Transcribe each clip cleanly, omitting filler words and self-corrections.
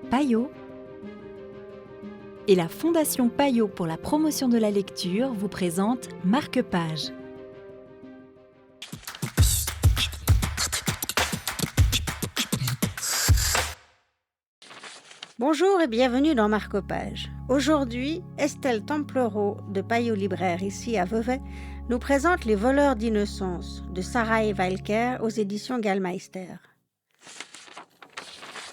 Payot et la Fondation Payot pour la promotion de la lecture vous présente Marque-Page. Bonjour et bienvenue dans Marque-Page. Aujourd'hui, Estelle Templereau de Payot Libraire ici à Vevey nous présente Les voleurs d'innocence de Sarah E. Walker aux éditions Gallmeister.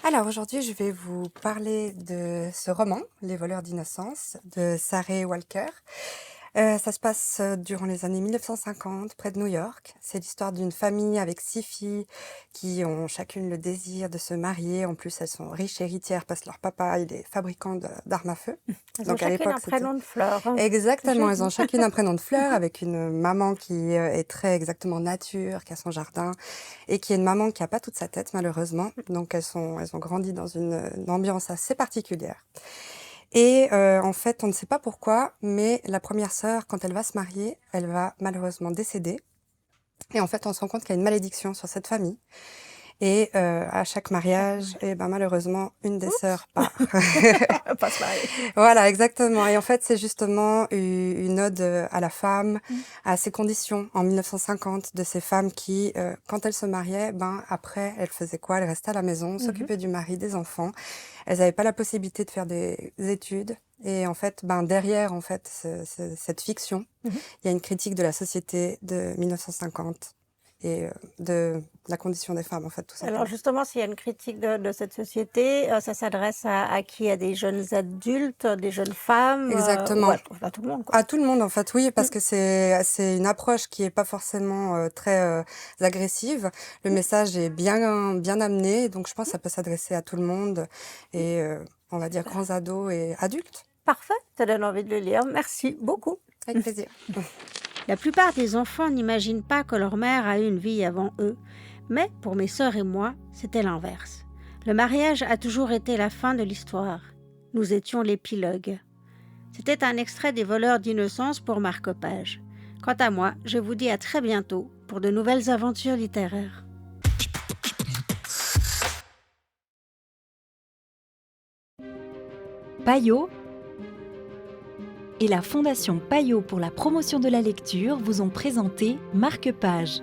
Alors aujourd'hui, je vais vous parler de ce roman, Les voleurs d'innocence, de Sarah Walker. Ça se passe durant les années 1950, près de New York. C'est l'histoire d'une famille avec 6 filles qui ont chacune le désir de se marier. En plus, elles sont riches héritières parce que leur papa, il est fabricant d'armes à feu. Elles ont chacune un prénom de fleur. Exactement, elles ont chacune un prénom de fleur avec une maman qui est très exactement nature, qui a son jardin et qui est une maman qui n'a pas toute sa tête malheureusement. Donc elles ont grandi dans une ambiance assez particulière. Et en fait, on ne sait pas pourquoi, mais la première sœur, quand elle va se marier, elle va malheureusement décéder. Et en fait, on se rend compte qu'il y a une malédiction sur cette famille. Et à chaque mariage, malheureusement, une des sœurs part. Pas se marier. Voilà, exactement. Et en fait, c'est justement une ode à la femme, à ses conditions en 1950, de ces femmes qui, quand elles se mariaient, après, elles faisaient quoi? Elles restaient à la maison, s'occupaient du mari, des enfants. Elles n'avaient pas la possibilité de faire des études. Et en fait, derrière cette fiction, il y a une critique de la société de 1950 et de la condition des femmes, en fait, tout simplement. Alors justement, s'il y a une critique de cette société, ça s'adresse à qui? À des jeunes adultes, des jeunes femmes? Exactement. À tout le monde, quoi. À tout le monde, en fait, oui, parce que c'est une approche qui est pas forcément très agressive. Le message est bien amené, donc je pense que ça peut s'adresser à tout le monde, et on va dire grands ados et adultes. Parfait, ça donne envie de le lire. Merci beaucoup. Avec plaisir. La plupart des enfants n'imaginent pas que leur mère a eu une vie avant eux, mais pour mes sœurs et moi, c'était l'inverse. Le mariage a toujours été la fin de l'histoire. Nous étions l'épilogue. C'était un extrait des voleurs d'innocence pour Marque-Page. Quant à moi, je vous dis à très bientôt pour de nouvelles aventures littéraires. Payot et la Fondation Payot pour la promotion de la lecture vous ont présenté Marque-Page.